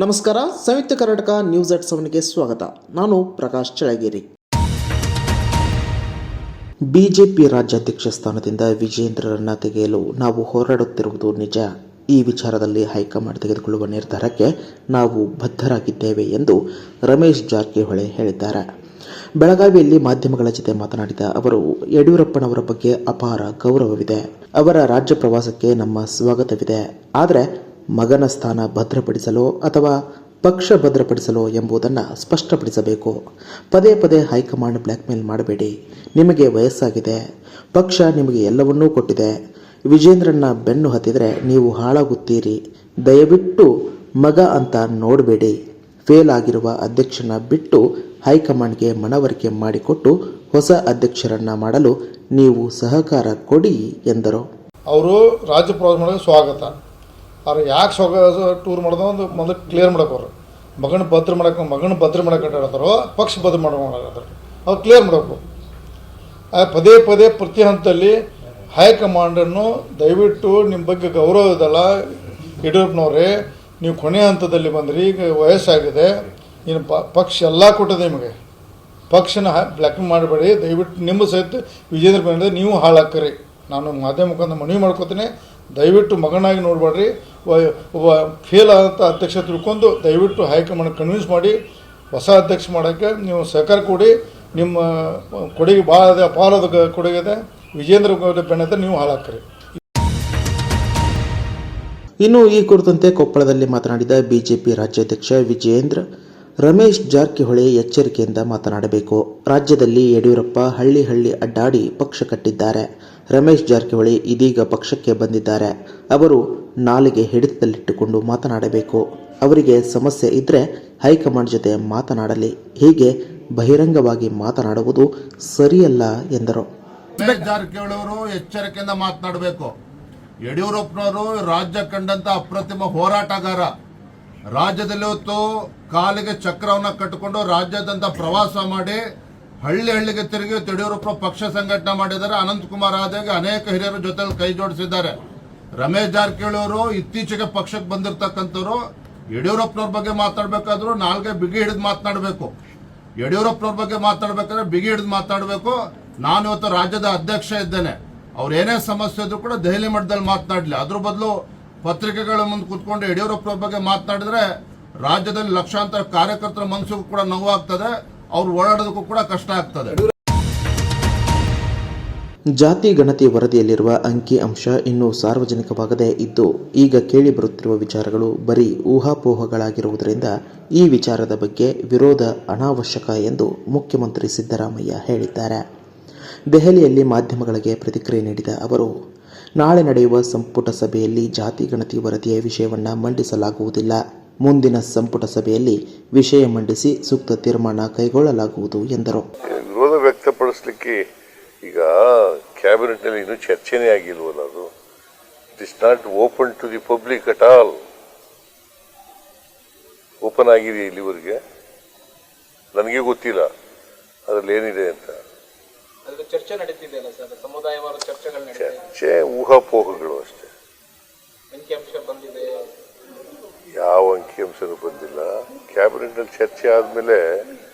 ನಮಸ್ಕಾರ. ಸಂಯುಕ್ತ Karnataka news at 7ಗೆ ಸ್ವಾಗತ. ನಾನು ಪ್ರಕಾಶ್ ಚಳಗೇರಿ. ಬಿಜೆಪಿ ರಾಜ್ಯಾಧ್ಯಕ್ಷ ಸ್ಥಾನದಿಂದ ವಿಜೇಂದ್ರರನ್ನ ತೆಗೆಯಲು ನಾವು ಹೋರಾಡುತ್ತಿರುವುದು ನಿಜ. ಈ ವಿಚಾರದಲ್ಲಿ ಹೈಕಮಾಂಡ್ ತೆಗೆದುಕೊಳ್ಳುವ ನಿರ್ಧಾರಕ್ಕೆ ನಾವು ಬದ್ಧರಾಗಿದ್ದೇವೆ ಎಂದು ರಮೇಶ್ ಜಾರಕಿಹೊಳಿ ಹೇಳಿದ್ದಾರೆ. ಬೆಳಗಾವಿಯಲ್ಲಿ ಮಾಧ್ಯಮಗಳ ಜೊತೆ ಮಾತನಾಡಿದ ಅವರು, ಯಡಿಯೂರಪ್ಪನವರ ಬಗ್ಗೆ ಅಪಾರ ಗೌರವವಿದೆ. ಅವರ ರಾಜ್ಯ ಪ್ರವಾಸಕ್ಕೆ ನಮ್ಮ ಸ್ವಾಗತವಿದೆ. ಆದರೆ ಮಗನ ಸ್ಥಾನ ಭದ್ರಪಡಿಸಲು ಅಥವಾ ಪಕ್ಷ ಭದ್ರಪಡಿಸಲು ಎಂಬುದನ್ನು ಸ್ಪಷ್ಟಪಡಿಸಬೇಕು. ಪದೇ ಪದೇ ಹೈಕಮಾಂಡ್ ಬ್ಲ್ಯಾಕ್ಮೇಲ್ ಮಾಡಬೇಡಿ. ನಿಮಗೆ ವಯಸ್ಸಾಗಿದೆ. ಪಕ್ಷ ನಿಮಗೆ ಎಲ್ಲವನ್ನೂ ಕೊಟ್ಟಿದೆ. ವಿಜೇಂದ್ರನ್ನ ಬೆನ್ನು ಹತ್ತಿದರೆ ನೀವು ಹಾಳಾಗುತ್ತೀರಿ. ದಯವಿಟ್ಟು ಮಗ ಅಂತ ನೋಡಬೇಡಿ. ಫೇಲ್ ಆಗಿರುವ ಅಧ್ಯಕ್ಷನ ಬಿಟ್ಟು ಹೈಕಮಾಂಡ್ಗೆ ಮನವರಿಕೆ ಮಾಡಿಕೊಟ್ಟು ಹೊಸ ಅಧ್ಯಕ್ಷರನ್ನ ಮಾಡಲು ನೀವು ಸಹಕಾರ ಕೊಡಿ ಎಂದರು. ಅವರು ರಾಜ್ಯ ಪ್ರವಾಸ ಮಾಡೋದು ಸ್ವಾಗತ. ಅವ್ರು ಯಾಕೆ ಟೂರ್ ಮಾಡೋದು ಒಂದು ಮೊದಲು ಕ್ಲಿಯರ್ ಮಾಡಕ್ಕೆ ಅವರು ಮಗನ ಭದ್ರ ಮಾಡಕ್ಕೆ ಆಡತ್ತಾರೋ ಪಕ್ಷ ಭದ್ರ ಮಾಡತ್ತಾರೋ ಅವ್ರು ಕ್ಲಿಯರ್ ಮಾಡಬೇಕು. ಪದೇ ಪದೇ ಪ್ರತಿ ಹಂತದಲ್ಲಿ ಹೈಕಮಾಂಡನ್ನು ದಯವಿಟ್ಟು ನಿಮ್ಮ ಬಗ್ಗೆ ಗೌರವ ಇದಲ್ಲ ಯಡಿಯೂರಪ್ಪನವರೇ, ನೀವು ಕೊನೆಯ ಹಂತದಲ್ಲಿ ಬಂದ್ರಿ, ಈಗ ವಯಸ್ಸಾಗಿದೆ, ಇನ್ನು ಪಕ್ಷ ಎಲ್ಲ ಕೊಟ್ಟಿದೆ ನಿಮಗೆ, ಪಕ್ಷನ ಬ್ಲ್ಯಾಕ್ಮೇಲ್ ಮಾಡಬೇಡಿ. ದಯವಿಟ್ಟು ನಿಮ್ಮ ಸಹಿತ ವಿಜೇಂದ್ರ ಬಂದಿದೆ, ನೀವು ಹಾಳಾಕ್ರಿ. ನಾನು ಮಾಧ್ಯಮ ಮುಖಾಂತರ ಮನವಿ ಮಾಡ್ಕೋತೀನಿ, ದಯವಿಟ್ಟು ಮಗನಾಗಿ ನೋಡಬೇಡ್ರಿ. ಒಬ್ಬ ಫೇಲ್ ಆದಂಥ ಅಧ್ಯಕ್ಷ ತಿಳ್ಕೊಂಡು ದಯವಿಟ್ಟು ಹೈಕಮಾಂಡ್ ಕನ್ವಿನ್ಸ್ ಮಾಡಿ ಹೊಸ ಅಧ್ಯಕ್ಷ ಮಾಡೋಕ್ಕೆ ನೀವು ಸಹಕಾರ ಕೊಡಿ. ನಿಮ್ಮ ಕೊಡುಗೆ ಭಾಳ ಇದೆ, ಅಪಾರದ ಕೊಡುಗೆ ಇದೆ. ವಿಜೇಂದ್ರ ಬೆನ್ನತ್ತೆ ನೀವು ಹಾಳಾಕ್ರಿ. ಇನ್ನು ಈ ಕುರಿತಂತೆ ಕೊಪ್ಪಳದಲ್ಲಿ ಮಾತನಾಡಿದ ಬಿಜೆಪಿ ರಾಜ್ಯಾಧ್ಯಕ್ಷ ವಿಜೇಂದ್ರ, ರಮೇಶ್ ಜಾರಕಿಹೊಳಿ ಎಚ್ಚರಿಕೆಯಿಂದ ಮಾತನಾಡಬೇಕು. ರಾಜ್ಯದಲ್ಲಿ ಯಡಿಯೂರಪ್ಪ ಹಳ್ಳಿ ಅಡ್ಡಾಡಿ ಪಕ್ಷ ಕಟ್ಟಿದ್ದಾರೆ. ರಮೇಶ್ ಜಾರಕಿಹೊಳಿ ಇದೀಗ ಪಕ್ಷಕ್ಕೆ ಬಂದಿದ್ದಾರೆ. ಅವರು ನಾಲಿಗೆ ಹಿಡಿತದಲ್ಲಿಟ್ಟುಕೊಂಡು ಮಾತನಾಡಬೇಕು. ಅವರಿಗೆ ಸಮಸ್ಯೆ ಇದ್ದರೆ ಹೈಕಮಾಂಡ್ ಜೊತೆ ಮಾತನಾಡಲಿ. ಹೀಗೆ ಬಹಿರಂಗವಾಗಿ ಮಾತನಾಡುವುದು ಸರಿಯಲ್ಲ ಎಂದರು. ರಮೇಶ್ ಜಾರಕಿಹೊಳಿ ಅವರು ಎಚ್ಚರಿಕೆಯಿಂದ ಮಾತನಾಡಬೇಕು. ಯಡಿಯೂರಪ್ಪನವರು ರಾಜ್ಯ ಕಂಡಂತ ಅಪ್ರತಿಮ ಹೋರಾಟಗಾರ. ರಾಜ್ಯದಲ್ಲಿ ಹೊತ್ತು ಕಾಲಿಗೆ ಚಕ್ರವನ್ನ ಕಟ್ಟಿಕೊಂಡು ರಾಜ್ಯಾದ್ಯಂತ ಪ್ರವಾಸ ಮಾಡಿ ಹಳ್ಳಿಗೆ ತಿರುಗಿ ಯಡಿಯೂರಪ್ಪ ಪಕ್ಷ ಸಂಘಟನೆ ಮಾಡಿದ್ದಾರೆ. ಅನಂತಕುಮಾರ್ ಆದಾಗ ಅನೇಕ ಹಿರಿಯರ ಜೊತೆ ಕೈ ಜೋಡಿಸಿದ್ದಾರೆ. ರಮೇಶ್ ಜಾರಕಿಹೊಳಿ ಅವರು ಇತ್ತೀಚೆಗೆ ಪಕ್ಷಕ್ಕೆ ಬಂದಿರತಕ್ಕಂಥವ್ರು. ಯಡಿಯೂರಪ್ಪನವ್ರ ಬಗ್ಗೆ ಮಾತಾಡಬೇಕಾದ್ರೂ ನಾಲ್ಗೆ ಬಿಗಿ ಹಿಡಿದು ಮಾತನಾಡಬೇಕು. ಯಡಿಯೂರಪ್ಪನವ್ರ ಬಗ್ಗೆ ಮಾತಾಡಬೇಕಾದ್ರೆ ಬಿಗಿ ಹಿಡಿದು ಮಾತನಾಡಬೇಕು. ನಾನು ಇವತ್ತು ರಾಜ್ಯದ ಅಧ್ಯಕ್ಷ ಇದ್ದೇನೆ, ಅವ್ರು ಏನೇ ಸಮಸ್ಯೆ ಇದ್ರು ಕೂಡ ದೆಹಲಿ ಮಟ್ಟದಲ್ಲಿ ಮಾತನಾಡಲಿ. ಅದ್ರ ಬದಲು ಪತ್ರಿಕೆಗಳ ಮುಂದೆ ಕೂತ್ಕೊಂಡು ಯಡಿಯೂರಪ್ಪನವ್ರ ಬಗ್ಗೆ ಮಾತನಾಡಿದ್ರೆ ರಾಜ್ಯದಲ್ಲಿ ಲಕ್ಷಾಂತರ ಕಾರ್ಯಕರ್ತರ ಮನಸ್ಸಿಗೂ ಕೂಡ ನೋವಾಗ್ತದೆ, ಅವ್ರು ಓಡಾಡೋದಕ್ಕೂ ಕೂಡ ಕಷ್ಟ ಆಗ್ತದೆ. ಜಾತಿ ಗಣತಿ ವರದಿಯಲ್ಲಿರುವ ಅಂಕಿ ಅಂಶ ಇನ್ನೂ ಸಾರ್ವಜನಿಕವಾಗದೇ ಇದ್ದು, ಈಗ ಕೇಳಿ ಬರುತ್ತಿರುವ ವಿಚಾರಗಳು ಬರೀ ಊಹಾಪೋಹಗಳಾಗಿರುವುದರಿಂದ ಈ ವಿಚಾರದ ಬಗ್ಗೆ ವಿರೋಧ ಅನಾವಶ್ಯಕ ಎಂದು ಮುಖ್ಯಮಂತ್ರಿ ಸಿದ್ದರಾಮಯ್ಯ ಹೇಳಿದ್ದಾರೆ. ದೆಹಲಿಯಲ್ಲಿ ಮಾಧ್ಯಮಗಳಿಗೆ ಪ್ರತಿಕ್ರಿಯೆ ನೀಡಿದ ಅವರು, ನಾಳೆ ನಡೆಯುವ ಸಂಪುಟ ಸಭೆಯಲ್ಲಿ ಜಾತಿ ಗಣತಿ ವರದಿಯ ವಿಷಯವನ್ನು ಮಂಡಿಸಲಾಗುವುದಿಲ್ಲ. ಮುಂದಿನ ಸಂಪುಟ ಸಭೆಯಲ್ಲಿ ವಿಷಯ ಮಂಡಿಸಿ ಸೂಕ್ತ ತೀರ್ಮಾನ ಕೈಗೊಳ್ಳಲಾಗುವುದು ಎಂದರು. ವಿರೋಧ ವ್ಯಕ್ತಪಡಿಸಲಿಕ್ಕೆ ಈಗ ಕ್ಯಾಬಿನೆಟ್ ನಲ್ಲಿ ಇನ್ನೂ ಚರ್ಚೆನೇ ಆಗಿಲ್ವಲ್ಲ, ಅದು it is not open to the public at all. Open ಆಗಿದೆ ಇಲ್ಲಿವರೆಗೆ, ನನಗೆ ಗೊತ್ತಿಲ್ಲ ಅದ್ರಲ್ಲಿ ಏನಿದೆ ಅಂತ. ಚರ್ಚೆ ನಡೀತಿದೆಯಲ್ಲ ಸರ್, ಸಮುದಾಯವಾರು ಚರ್ಚೆಗಳು ಚರ್ಚೆ ಊಹಾಪೋಹಗಳು ಅಷ್ಟೇ. ಅಂಕಿಅಂಶ ಬಂದಿದೆ, ಯಾವ ಅಂಕಿಅಂಶನೂ ಬಂದಿಲ್ಲ. ಕ್ಯಾಬಿನೆಟ್ ನಲ್ಲಿ ಚರ್ಚೆ ಆದ್ಮೇಲೆ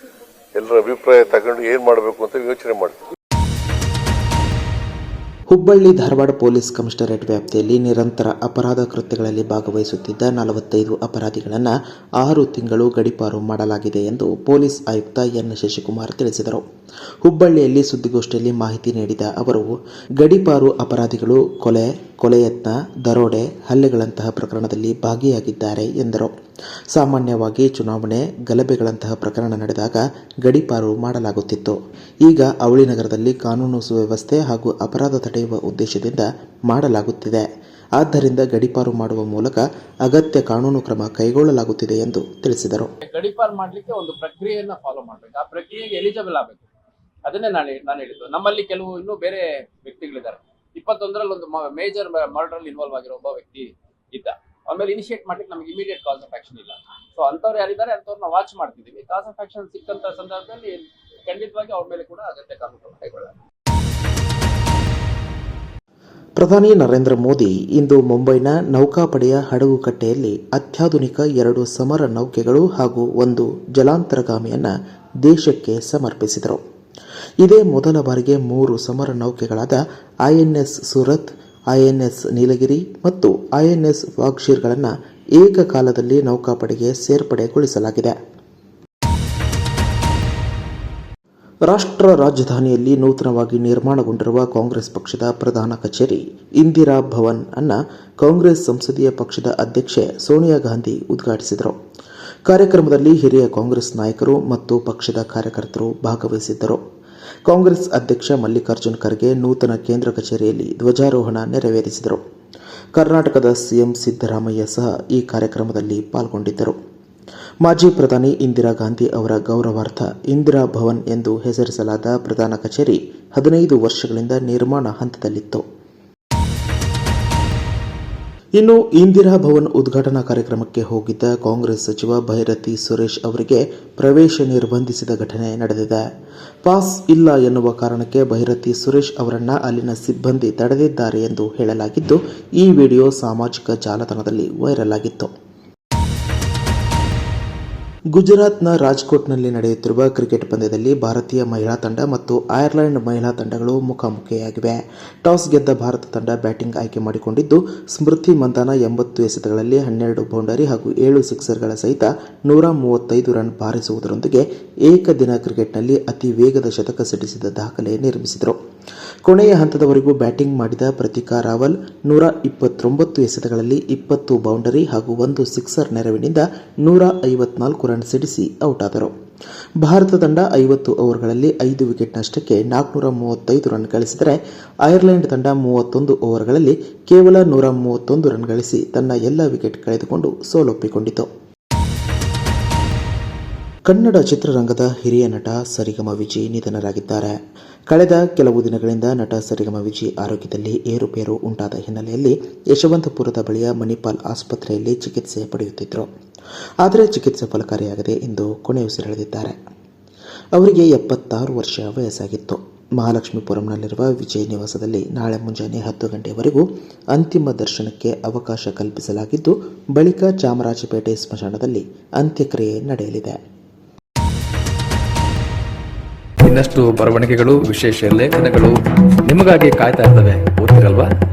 ಎಲ್ಲರ ಅಭಿಪ್ರಾಯ ತಗೊಂಡು ಏನ್ ಮಾಡಬೇಕು ಅಂತ ಯೋಚನೆ ಮಾಡ್ತೀವಿ. ಹುಬ್ಬಳ್ಳಿ ಧಾರವಾಡ ಪೊಲೀಸ್ ಕಮಿಷನರೇಟ್ ವ್ಯಾಪ್ತಿಯಲ್ಲಿ ನಿರಂತರ ಅಪರಾಧ ಕೃತ್ಯಗಳಲ್ಲಿ ಭಾಗವಹಿಸುತ್ತಿದ್ದ 45 ಅಪರಾಧಿಗಳನ್ನು 6 ತಿಂಗಳು ಗಡೀಪಾರು ಮಾಡಲಾಗಿದೆ ಎಂದು ಪೊಲೀಸ್ ಆಯುಕ್ತ ಎನ್ ಶಶಿಕುಮಾರ್ ತಿಳಿಸಿದರು. ಹುಬ್ಬಳ್ಳಿಯಲ್ಲಿ ಸುದ್ದಿಗೋಷ್ಠಿಯಲ್ಲಿ ಮಾಹಿತಿ ನೀಡಿದ ಅವರು, ಗಡೀಪಾರು ಅಪರಾಧಿಗಳು ಕೊಲೆ ಯತ್ನ, ದರೋಡೆ, ಹಲ್ಲೆಗಳಂತಹ ಪ್ರಕರಣದಲ್ಲಿ ಭಾಗಿಯಾಗಿದ್ದಾರೆ ಎಂದರು. ಸಾಮಾನ್ಯವಾಗಿ ಚುನಾವಣೆ, ಗಲಭೆಗಳಂತಹ ಪ್ರಕರಣ ನಡೆದಾಗ ಗಡೀಪಾರು ಮಾಡಲಾಗುತ್ತಿತ್ತು. ಈಗ ಅವಳಿ ನಗರದಲ್ಲಿ ಕಾನೂನು ಸುವ್ಯವಸ್ಥೆ ಹಾಗೂ ಅಪರಾಧ ತಡೆಯುವ ಉದ್ದೇಶದಿಂದ ಮಾಡಲಾಗುತ್ತಿದೆ. ಆದ್ದರಿಂದ ಗಡೀಪಾರು ಮಾಡುವ ಮೂಲಕ ಅಗತ್ಯ ಕಾನೂನು ಕ್ರಮ ಕೈಗೊಳ್ಳಲಾಗುತ್ತಿದೆ ಎಂದು ತಿಳಿಸಿದರು. ಗಡೀಪಾರು ಮಾಡಲಿಕ್ಕೆ ಒಂದು ಪ್ರಕ್ರಿಯೆಯನ್ನ ಫಾಲೋ ಮಾಡಬೇಕು. ಆ ಪ್ರಕ್ರಿಯೆಗೆ ಎಲಿಜಿಬಲ್ ಆಗಬೇಕು. ಅದನ್ನೇ ನಾನು ಹೇಳಿದ್ದು. ನಮ್ಮಲ್ಲಿ ಕೆಲವು ಇನ್ನೂ ಬೇರೆ ವ್ಯಕ್ತಿಗಳಿದ್ದಾರೆ. 21ರಲ್ಲಿ ಒಂದು ಮೇಜರ್ ಮರ್ಡರ್ ಅಲ್ಲಿ ಇನ್ವಾಲ್ವ್ ಆಗಿರೋ ಒಬ್ಬ ವ್ಯಕ್ತಿ ಇದ್ದ. ಆಮೇಲೆ ಇನಿಷಿಯೇಟ್ ಮಾಡ್ಲಿಕ್ಕೆ ನಮಗೆ ಇಮಿಡಿಯೇಟ್ ಕಾಸ್ ಆಫ್ ಆಕ್ಷನ್ ಇಲ್ಲ. ಸೊ ಅಂತವ್ರು ಯಾರಿದ್ದಾರೆ ಅಂತವ್ರನ್ನ ವಾಚ್ ಮಾಡ್ತಿದ್ದೀವಿ. ಕಾಸ್ ಆಫ್ ಆಕ್ಷನ್ ಸಿಕ್ಕಂತ ಸಂದರ್ಭದಲ್ಲಿ ಖಂಡಿತವಾಗಿ ಅವ್ರ ಮೇಲೆ ಕೂಡ ಅಗತ್ಯ ಕಾನೂನು ಕ್ರಮ ಕೈಗೊಳ್ಳಲಾಗಿದೆ. ಪ್ರಧಾನಿ ನರೇಂದ್ರ ಮೋದಿ ಇಂದು ಮುಂಬೈನ ನೌಕಾಪಡೆಯ ಹಡಗುಕಟ್ಟೆಯಲ್ಲಿ ಅತ್ಯಾಧುನಿಕ 2 ಸಮರ ನೌಕೆಗಳು ಹಾಗೂ 1 ಜಲಾಂತರ್ಗಾಮಿಯನ್ನು ದೇಶಕ್ಕೆ ಸಮರ್ಪಿಸಿದರು. ಇದೇ ಮೊದಲ ಬಾರಿಗೆ 3 ಸಮರ ನೌಕೆಗಳಾದ ಐಎನ್ಎಸ್ ಸೂರತ್, ಐಎನ್ಎಸ್ ನೀಲಗಿರಿ ಮತ್ತು ಐಎನ್ಎಸ್ ವಾಗ್ಶೀರ್ಗಳನ್ನು ಏಕಕಾಲದಲ್ಲಿ ನೌಕಾಪಡೆಗೆ ಸೇರ್ಪಡೆಗೊಳಿಸಲಾಗಿದೆ. ರಾಷ್ಟ್ರ ರಾಜಧಾನಿಯಲ್ಲಿ ನೂತನವಾಗಿ ನಿರ್ಮಾಣಗೊಂಡಿರುವ ಕಾಂಗ್ರೆಸ್ ಪಕ್ಷದ ಪ್ರಧಾನ ಕಚೇರಿ ಇಂದಿರಾ ಭವನ್ ಅನ್ನು ಕಾಂಗ್ರೆಸ್ ಸಂಸದೀಯ ಪಕ್ಷದ ಅಧ್ಯಕ್ಷೆ ಸೋನಿಯಾ ಗಾಂಧಿ ಉದ್ಘಾಟಿಸಿದರು. ಕಾರ್ಯಕ್ರಮದಲ್ಲಿ ಹಿರಿಯ ಕಾಂಗ್ರೆಸ್ ನಾಯಕರು ಮತ್ತು ಪಕ್ಷದ ಕಾರ್ಯಕರ್ತರು ಭಾಗವಹಿಸಿದ್ದರು. ಕಾಂಗ್ರೆಸ್ ಅಧ್ಯಕ್ಷ ಮಲ್ಲಿಕಾರ್ಜುನ್ ಖರ್ಗೆ ನೂತನ ಕೇಂದ್ರ ಕಚೇರಿಯಲ್ಲಿ ಧ್ವಜಾರೋಹಣ ನೆರವೇರಿಸಿದರು. ಕರ್ನಾಟಕದ ಸಿಎಂ ಸಿದ್ದರಾಮಯ್ಯ ಸಹ ಈ ಕಾರ್ಯಕ್ರಮದಲ್ಲಿ ಪಾಲ್ಗೊಂಡಿದ್ದರು. ಮಾಜಿ ಪ್ರಧಾನಿ ಇಂದಿರಾ ಗಾಂಧಿ ಅವರ ಗೌರವಾರ್ಥ ಇಂದಿರಾ ಭವನ್ ಎಂದು ಹೆಸರಿಸಲಾದ ಪ್ರಧಾನ ಕಚೇರಿ 15 ವರ್ಷಗಳಿಂದ ನಿರ್ಮಾಣ ಹಂತದಲ್ಲಿತ್ತು. ಇನ್ನು ಇಂದಿರಾ ಭವನ್ ಉದ್ಘಾಟನಾ ಕಾರ್ಯಕ್ರಮಕ್ಕೆ ಹೋಗಿದ್ದ ಕಾಂಗ್ರೆಸ್ ಸಚಿವ ಭೈರತಿ ಸುರೇಶ್ ಅವರಿಗೆ ಪ್ರವೇಶ ನಿರ್ಬಂಧಿಸಿದ ಘಟನೆ ನಡೆದಿದೆ. ಪಾಸ್ ಇಲ್ಲ ಎನ್ನುವ ಕಾರಣಕ್ಕೆ ಭೈರತಿ ಸುರೇಶ್ ಅವರನ್ನ ಅಲ್ಲಿನ ಸಿಬ್ಬಂದಿ ತಡೆದಿದ್ದಾರೆ ಎಂದು ಹೇಳಲಾಗಿದ್ದು, ಈ ವಿಡಿಯೋ ಸಾಮಾಜಿಕ ಜಾಲತಾಣದಲ್ಲಿ ವೈರಲ್ ಆಗಿತ್ತು. ಗುಜರಾತ್ನ ರಾಜ್ಕೋಟ್ನಲ್ಲಿ ನಡೆಯುತ್ತಿರುವ ಕ್ರಿಕೆಟ್ ಪಂದ್ಯದಲ್ಲಿ ಭಾರತೀಯ ಮಹಿಳಾ ತಂಡ ಮತ್ತು ಐರ್ಲೆಂಡ್ ಮಹಿಳಾ ತಂಡಗಳು ಮುಖಾಮುಖಿಯಾಗಿವೆ. ಟಾಸ್ ಗೆದ್ದ ಭಾರತ ತಂಡ ಬ್ಯಾಟಿಂಗ್ ಆಯ್ಕೆ ಮಾಡಿಕೊಂಡಿದ್ದು, ಸ್ಮೃತಿ ಮಂದಾನ 80 ಎಸೆತಗಳಲ್ಲಿ 12 ಬೌಂಡರಿ ಹಾಗೂ 7 ಸಿಕ್ಸರ್ಗಳ ಸಹಿತ 135 ರನ್ ಬಾರಿಸುವುದರೊಂದಿಗೆ ಏಕದಿನ ಕ್ರಿಕೆಟ್ನಲ್ಲಿ ಅತಿ ವೇಗದ ಶತಕ ಸಿಡಿಸಿದ ದಾಖಲೆ ನಿರ್ಮಿಸಿದರು. ಕೊನೆಯ ಹಂತದವರೆಗೂ ಬ್ಯಾಟಿಂಗ್ ಮಾಡಿದ ಪ್ರತಿಕಾ ರಾವಲ್ 129 ಎಸೆತಗಳಲ್ಲಿ 20 ಬೌಂಡರಿ ಹಾಗೂ 1 ಸಿಕ್ಸರ್ ನೆರವಿನಿಂದ 154 ರನ್ ಸಿಡಿಸಿ ಔಟ್ ಆದರು. ಭಾರತ ತಂಡ 50 ಓವರ್ಗಳಲ್ಲಿ 5 ವಿಕೆಟ್ ನಷ್ಟಕ್ಕೆ 435 ರನ್ ಗಳಿಸಿದರೆ, ಐರ್ಲೆಂಡ್ ತಂಡ 31 ಓವರ್ಗಳಲ್ಲಿ ಕೇವಲ 131 ರನ್ ಗಳಿಸಿ ತನ್ನ ಎಲ್ಲ ವಿಕೆಟ್ ಕಳೆದುಕೊಂಡು ಸೋಲೊಪ್ಪಿಕೊಂಡಿತು. ಕನ್ನಡ ಚಿತ್ರರಂಗದ ಹಿರಿಯ ನಟ ಸರಿಗಮ ವಿಜಿ ನಿಧನರಾಗಿದ್ದಾರೆ. ಕಳೆದ ಕೆಲವು ದಿನಗಳಿಂದ ನಟ ಸರಿಗಮ ವಿಜಿ ಆರೋಗ್ಯದಲ್ಲಿ ಏರುಪೇರು ಉಂಟಾದ ಹಿನ್ನೆಲೆಯಲ್ಲಿ ಯಶವಂತಪುರದ ಬಳಿಯ ಮಣಿಪಾಲ್ ಆಸ್ಪತ್ರೆಯಲ್ಲಿ ಚಿಕಿತ್ಸೆ ಪಡೆಯುತ್ತಿದ್ದರು. ಆದರೆ ಚಿಕಿತ್ಸೆ ಫಲಕಾರಿಯಾಗದೆ ಇಂದು ಕೊನೆಯುಸಿರೆಳೆದಿದ್ದಾರೆ. ಅವರಿಗೆ 76 ವರ್ಷ ವಯಸ್ಸಾಗಿತ್ತು. ಮಹಾಲಕ್ಷ್ಮೀಪುರಂನಲ್ಲಿರುವ ವಿಜಯ್ ನಿವಾಸದಲ್ಲಿ ನಾಳೆ ಮುಂಜಾನೆ 10 ಗಂಟೆಯವರೆಗೂ ಅಂತಿಮ ದರ್ಶನಕ್ಕೆ ಅವಕಾಶ ಕಲ್ಪಿಸಲಾಗಿದ್ದು, ಬಳಿಕ ಚಾಮರಾಜಪೇಟೆ ಸ್ಮಶಾನದಲ್ಲಿ ಅಂತ್ಯಕ್ರಿಯೆ ನಡೆಯಲಿದೆ. ಇನ್ನಷ್ಟು ಬರವಣಿಗೆಗಳು, ವಿಶೇಷ ಲೇಖನಗಳು ನಿಮಗಾಗಿ ಕಾಯ್ತಾ ಇರ್ತವೆ. ಓದ್ತಿರಲ್ವಾ?